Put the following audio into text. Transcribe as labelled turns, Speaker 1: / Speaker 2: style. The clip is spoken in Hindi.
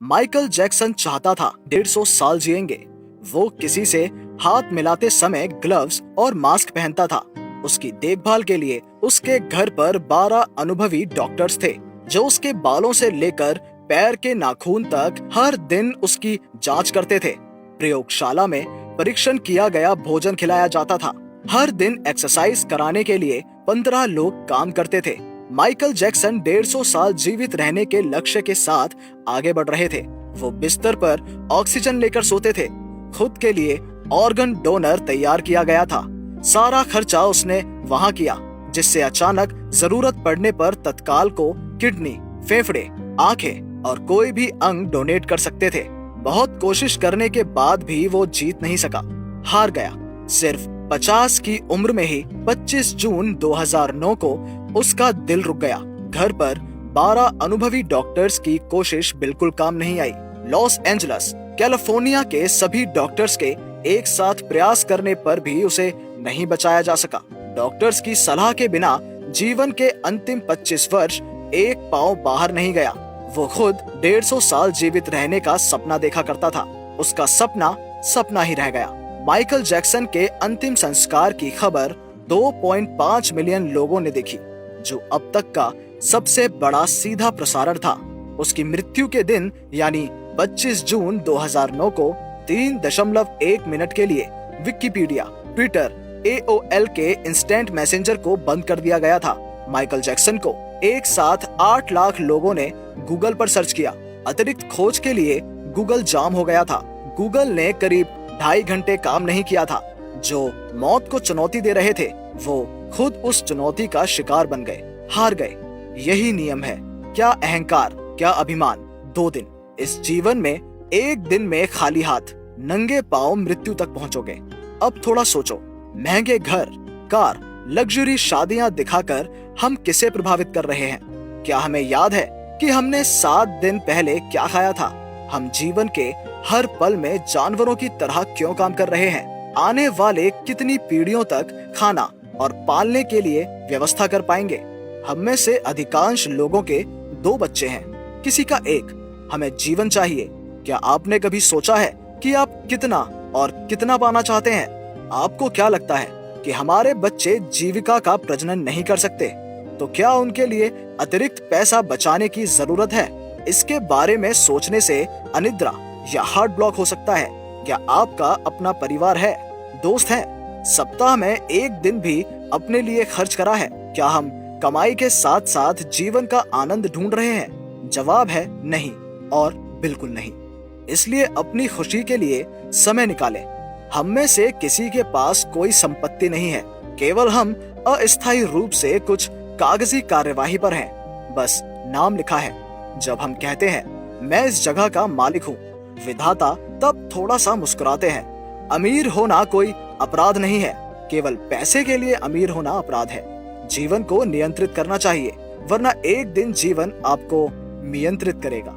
Speaker 1: माइकल जैक्सन चाहता था 150 साल जिएंगे। वो किसी से हाथ मिलाते समय ग्लव्स और मास्क पहनता था। उसकी देखभाल के लिए उसके घर पर 12 अनुभवी डॉक्टर्स थे, जो उसके बालों से लेकर पैर के नाखून तक हर दिन उसकी जांच करते थे। प्रयोगशाला में परीक्षण किया गया भोजन खिलाया जाता था। हर दिन एक्सरसाइज कराने के लिए 15 लोग काम करते थे। माइकल जैक्सन 150 साल जीवित रहने के लक्ष्य के साथ आगे बढ़ रहे थे। वो बिस्तर पर ऑक्सीजन लेकर सोते थे। खुद के लिए ऑर्गन डोनर तैयार किया गया था। सारा खर्चा उसने वहां किया, जिससे अचानक जरूरत पड़ने पर तत्काल को किडनी, फेफड़े, आंखें और कोई भी अंग डोनेट कर सकते थे। बहुत कोशिश करने के बाद भी वो जीत नहीं सका, हार गया। सिर्फ 50 की उम्र में ही 25 जून 2009 को उसका दिल रुक गया। घर पर 12 अनुभवी डॉक्टर्स की कोशिश बिल्कुल काम नहीं आई। लॉस एंजलिस, कैलिफोर्निया के सभी डॉक्टर्स के एक साथ प्रयास करने पर भी उसे नहीं बचाया जा सका। डॉक्टर्स की सलाह के बिना जीवन के अंतिम 25 वर्ष एक पांव बाहर नहीं गया। वो खुद 150 साल जीवित रहने का सपना देखा करता था। उसका सपना ही रह गया। माइकल जैक्सन के अंतिम संस्कार की खबर 2.5 मिलियन लोगों ने देखी, जो अब तक का सबसे बड़ा सीधा प्रसारण था। उसकी मृत्यु के दिन यानी 25 जून 2009 को 3.1 मिनट के लिए विकिपीडिया, ट्विटर, AOL के इंस्टेंट मैसेंजर को बंद कर दिया गया था। माइकल जैक्सन को एक साथ 8 लाख लोगों ने गूगल पर सर्च किया। अतिरिक्त खोज के लिए गूगल जाम हो गया था। गूगल ने करीब 2.5 घंटे काम नहीं किया था। जो मौत को चुनौती दे रहे थे, वो खुद उस चुनौती का शिकार बन गए, हार गए। यही नियम है। क्या अहंकार, क्या अभिमान। 2 दिन। इस जीवन में एक दिन में खाली हाथ, नंगे पांव मृत्यु तक पहुंचोगे। अब थोड़ा सोचो, महंगे घर, कार, लग्जरी शादियां दिखाकर हम किसे प्रभावित कर रहे हैं? क्या हमें याद है कि हमने 7 दिन पहले क्या खाया था? हम जीवन के हर पल में जानवरों की तरह क्यों काम कर रहे हैं? आने वाले कितनी पीढ़ियों तक खाना और पालने के लिए व्यवस्था कर पाएंगे? हम में से अधिकांश लोगों के 2 बच्चे हैं, किसी का 1। हमें जीवन चाहिए। क्या आपने कभी सोचा है कि आप कितना और कितना पाना चाहते हैं? आपको क्या लगता है कि हमारे बच्चे जीविका का प्रजनन नहीं कर सकते? तो क्या उनके लिए अतिरिक्त पैसा बचाने की जरूरत है? इसके बारे में सोचने से अनिद्रा या हार्ट ब्लॉक हो सकता है। क्या आपका अपना परिवार है, दोस्त है? सप्ताह में एक दिन भी अपने लिए खर्च करा है? क्या हम कमाई के साथ साथ जीवन का आनंद ढूंढ रहे हैं? जवाब है नहीं और बिल्कुल नहीं। इसलिए अपनी खुशी के लिए समय निकालें। हम में से किसी के पास कोई संपत्ति नहीं है, केवल हम अस्थायी रूप से कुछ कागजी कार्यवाही पर हैं। बस नाम लिखा है। जब हम कहते हैं मैं इस जगह का मालिक हूँ, विधाता तब थोड़ा सा मुस्कुराते हैं। अमीर होना कोई अपराध नहीं है, केवल पैसे के लिए अमीर होना अपराध है। जीवन को नियंत्रित करना चाहिए, वरना एक दिन जीवन आपको नियंत्रित करेगा।